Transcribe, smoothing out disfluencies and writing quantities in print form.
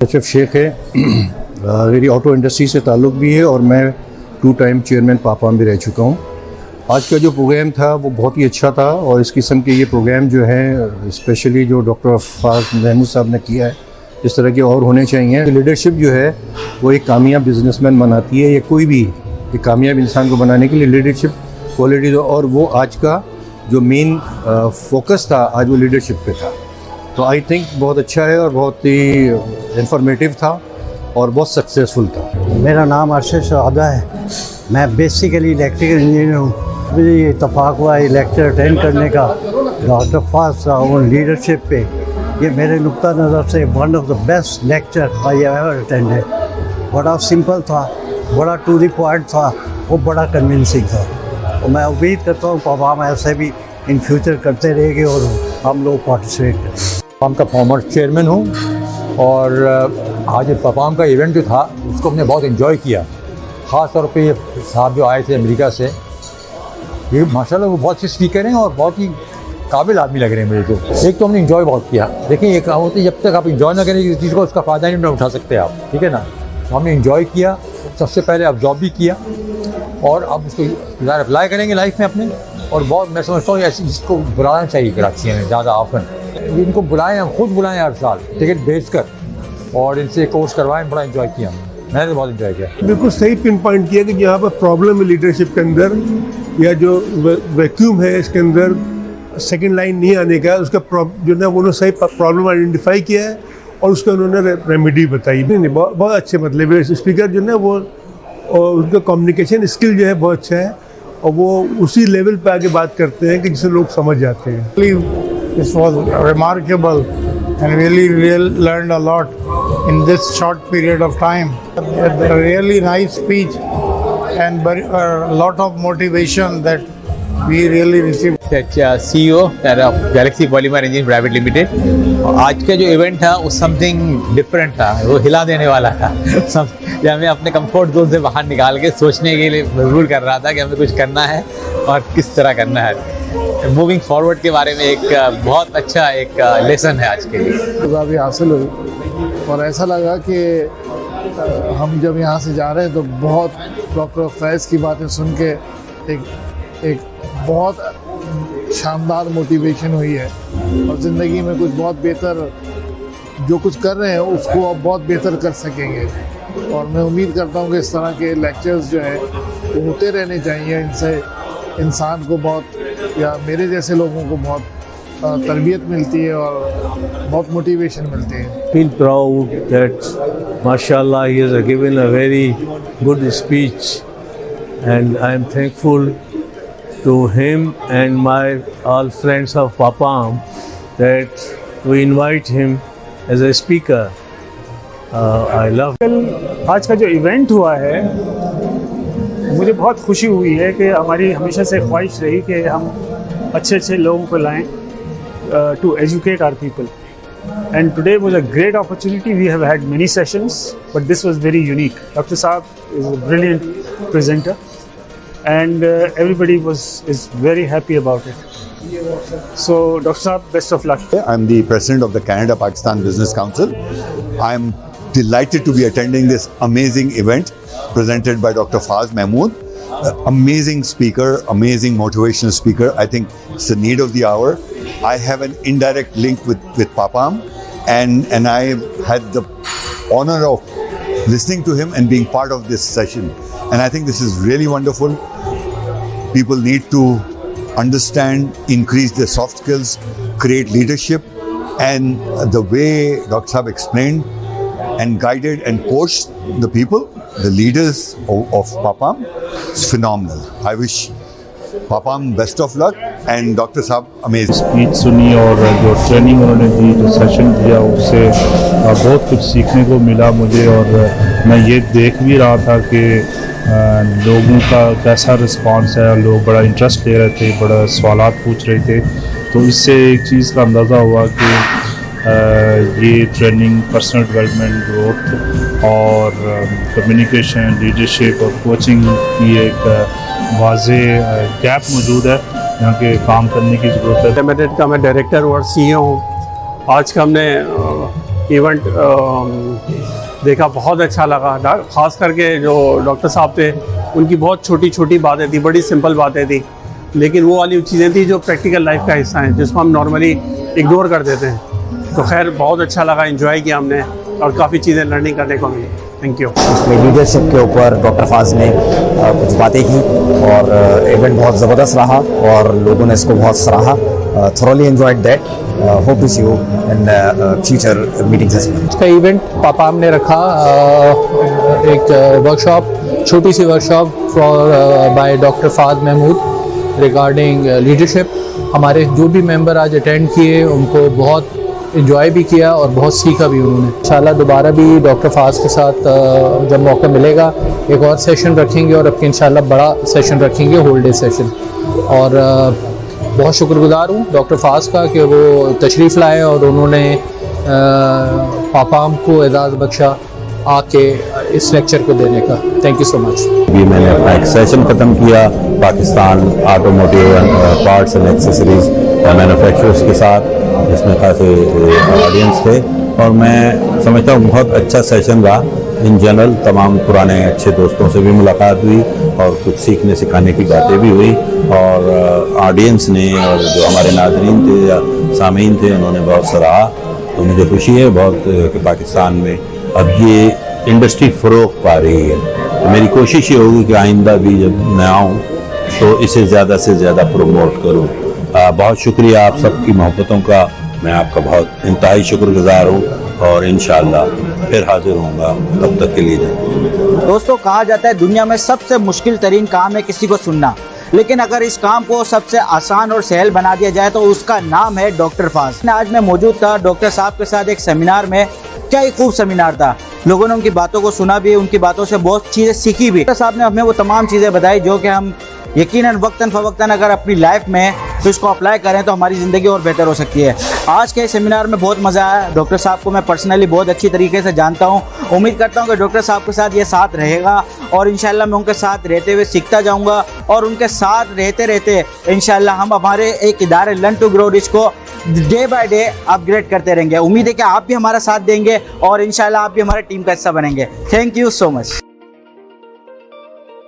HF Sheikh है। मेरी auto industry से ताल्लुक़ भी है और मैं 2 टाइम चेयरमैन पापाम भी रह चुका हूँ। आज का जो प्रोग्राम था वो बहुत ही अच्छा था और इस किस्म के ये प्रोग्राम जो है स्पेशली जो डॉक्टर फाज महमूद साहब ने किया है, इस तरह के और होने चाहिए। लीडरशिप जो है वो एक कामयाब बिजनेसमैन बनाती है या कोई भी एक कामयाब इंसान को बनाने के लिए लीडरशिप क्वालिटी, और वो आज का जो मेन फोकस था आज वो लीडरशिप पे था। तो आई थिंक बहुत अच्छा है और बहुत ही इंफॉर्मेटिव था और बहुत सक्सेसफुल था। मेरा नाम अरशद शहादा है। मैं बेसिकली इलेक्ट्रिकल इंजीनियर हूँ। मुझे ये इत्तफाक हुआ ये लेक्चर अटेंड करने का डॉक्टर फाज साहब और लीडरशिप पे। ये मेरे नुक्ता नज़र से one of the best lecture I ever attended. बड़ा सिंपल था, बड़ा टू द पॉइंट था, वो बड़ा कन्विंसिंग था और मैं उम्मीद करता हूँ पापाम ऐसे भी इन फ्यूचर करते रहेंगे और हम लोग पार्टिसिपेट करें। पापाम का फॉर्मर चेयरमैन हूँ और आज पापाम का इवेंट जो था उसको हमने बहुत इन्जॉय किया। ख़ास तौर पे ये साहब जो आए थे अमेरिका से, ये माशाल्लाह वो बहुत अच्छे स्पीकर हैं और बहुत ही काबिल आदमी लग रहे हैं मुझे। तो एक तो हमने इन्जॉय बहुत किया। देखिए ये काम होती है, जब तक आप इन्जॉय ना करें किसी चीज़ को उसका फ़ायदा नहीं उठा सकते आप, ठीक है ना। तो हमने इन्जॉय किया, सबसे पहले ऑब्जॉर्व भी किया और अब उसको अप्लाई करेंगे लाइफ में अपने। और बहुत मैं समझता हूँ ऐसी जिसको बुलाना चाहिए कराची में ज़्यादा ऑफन, इनको बुलाएं, हम खुद बुलाएं हर साल टिकट भेजकर और इनसे कोर्स करवाएं। बड़ा इन्जॉय किया मैंने तो बहुत इन्जॉय किया। बिल्कुल सही पिन पॉइंट किया कि यहाँ पर प्रॉब्लम है लीडरशिप के अंदर या जो वैक्यूम है इसके अंदर सेकंड लाइन नहीं आने का, उसका जो ना उन्होंने सही प्रॉब्लम आइडेंटिफाई किया है और उसका उन्होंने रेमेडी बताई। नहीं बहुत अच्छे मतलब स्पीकर जो ना वो और उनका कम्युनिकेशन स्किल जो है बहुत अच्छा है और वो उसी लेवल पे आगे बात करते हैं कि जिससे लोग समझ जाते हैं। This was remarkable and really learned a lot in this short period of time. A really nice speech and a lot of motivation that we really received. CEO of Galaxy Polymer Engine Private Limited. आज का जो event था वो something different था, वो हिला देने वाला था। ये हमें अपने कंफर्ट जोन से बाहर निकाल के सोचने के लिए मजबूर कर रहा था कि हमें कुछ करना है और किस तरह करना है। मूविंग फॉरवर्ड के बारे में एक बहुत अच्छा एक लेसन है आज के लिए। काफ़ी हासिल हुई और ऐसा लगा कि हम जब यहाँ से जा रहे हैं तो बहुत डॉक्टर फैज़ की बातें सुन के एक बहुत शानदार मोटिवेशन हुई है और ज़िंदगी में कुछ बहुत बेहतर जो कुछ कर रहे हैं उसको अब बहुत बेहतर कर सकेंगे। और मैं उम्मीद करता हूँ कि इस तरह के लेक्चर्स जो हैं वो होते रहने चाहिए। इनसे इंसान को बहुत या मेरे जैसे लोगों को बहुत तरबियत मिलती है और बहुत मोटिवेशन मिलती है। Feel proud that mashallah he has given a very good speech and I am thankful to him and my all friends of Papam that we invite him as a speaker. I love. आज का जो event हुआ है मुझे बहुत खुशी हुई है कि हमारी हमेशा से ख्वाहिश रही कि हम अच्छे अच्छे लोगों को लाएं to educate our people. And today was a great opportunity. We have had many sessions, but this was very unique. Dr. Saab is a brilliant presenter, and everybody is very happy about it. So, Dr. Saab, best of luck. I'm the president of the Canada-Pakistan Business Council. I'm delighted to be attending this amazing event presented by Dr. Faz Mahmood. Amazing speaker, amazing motivational speaker. I think it's the need of the hour. I have an indirect link with Papam and I had the honor of listening to him and being part of this session. And I think this is really wonderful. People need to understand, increase their soft skills, create leadership, and the way Dr. Saab explained and guided and coached the people, the leaders of Papam, is phenomenal. I wish Papam best of luck and Dr. Saab amazing. Speech सुनी और जो training उन्होंने दी, जो session दिया, उससे बहुत कुछ सीखने को मिला मुझे। और मैं ये देख भी रहा था कि लोगों का कैसा रिस्पांस है, लोग बड़ा इंटरेस्ट ले रहे थे, बड़ा सवालात पूछ रहे थे। तो इससे एक चीज़ का अंदाज़ा हुआ कि ये ट्रेनिंग पर्सनल डेवलपमेंट, ग्रोथ और कम्युनिकेशन, लीडरशिप और कोचिंग की एक वाज़े गैप मौजूद है, यहाँ के काम करने की ज़रूरत है। लिमिटेड का मैं डायरेक्टर और CEO हूँ। आज का हमने इवेंट देखा, बहुत अच्छा लगा। ख़ास करके जो डॉक्टर साहब थे उनकी बहुत छोटी छोटी बातें थी, बड़ी सिंपल बातें थी, लेकिन वो वाली चीज़ें थी जो प्रैक्टिकल लाइफ का हिस्सा हैं, जिसको हम नॉर्मली इग्नोर कर देते हैं। तो खैर बहुत अच्छा लगा, एंजॉय किया हमने और काफ़ी चीज़ें लर्निंग करने को मिली। Thank you. उसमें लीडरशिप के ऊपर डॉक्टर फाज ने कुछ बातें की और इवेंट बहुत ज़बरदस्त रहा और लोगों ने इसको बहुत सराहा। thoroughly enjoyed that. Hope to see you in future meetings as well. इसका इवेंट पापाम ने रखा, एक वर्कशॉप, छोटी सी workshop for by doctor Faaz Mahmood regarding leadership. हमारे जो भी मेंबर आज अटेंड किए उनको बहुत इंजॉय भी किया और बहुत सीखा भी उन्होंने। इंशाल्लाह दोबारा भी डॉक्टर फाज के साथ जब मौका मिलेगा एक और सेशन रखेंगे और अब इंशाल्लाह बड़ा सेशन रखेंगे, होल डे सेशन। और बहुत शुक्रगुजार हूँ डॉक्टर फाज का कि वो तशरीफ़ लाए और उन्होंने पापाम को एजाज़ बख्शा आके इस लेक्चर को देने का। Thank you so much. भी मैंने अपना एक सेशन ख़त्म किया Pakistan automotive parts and accessories manufacturers के साथ, जिसमें खासे ऑडियंस थे और मैं समझता हूँ बहुत अच्छा सेशन रहा। इन जनरल तमाम पुराने अच्छे दोस्तों से भी मुलाकात हुई और कुछ सीखने सिखाने की बातें भी हुई और ऑडियंस ने और जो हमारे नाज़रीन थे या सामीन थे उन्होंने बहुत सराहा। तो मुझे खुशी है बहुत कि पाकिस्तान में अब ये इंडस्ट्री फ़रोग़ पा रही है। तो मेरी कोशिश ये होगी कि आइंदा भी जब मैं आऊँ तो इसे ज़्यादा से ज़्यादा प्रमोट करूँ। बहुत शुक्रिया आप सबकी मोहब्बतों का, मैं आपका बहुत इंतहाई शुक्रगुजार हूँ और इंशाअल्लाह फिर हाजिर होऊंगा। तब तक के लिए दोस्तों, कहा जाता है दुनिया में सबसे मुश्किल तरीन काम है किसी को सुनना, लेकिन अगर इस काम को सबसे आसान और सहल बना दिया जाए तो उसका नाम है डॉक्टर फाज। आज मैं मौजूद था डॉक्टर साहब के साथ एक सेमिनार में। क्या ही खूब सेमिनार था, लोगों ने उनकी बातों को सुना भी, उनकी बातों से बहुत चीज़ें सीखी भी। डॉक्टर साहब ने हमें वो तमाम चीज़ें बताई जो कि हम यकीनन वक्तन फ़वक्तन अगर अपनी लाइफ में तो इसको अप्लाई करें तो हमारी ज़िंदगी और बेहतर हो सकती है। आज के सेमिनार में बहुत मज़ा आया। डॉक्टर साहब को मैं पर्सनली बहुत अच्छी तरीके से जानता हूँ। उम्मीद करता हूँ कि डॉक्टर साहब के साथ ये साथ रहेगा और इंशाल्लाह मैं उनके साथ रहते हुए सीखता जाऊँगा और उनके साथ रहते रहते इंशाल्लाह हम हमारे एक इदारे लर्न टू ग्रो रिच को डे बाय डे अपग्रेड करते रहेंगे। उम्मीद है कि आप भी हमारा साथ देंगे और इंशाल्लाह आप भी हमारे टीम का हिस्सा बनेंगे। Thank you so much.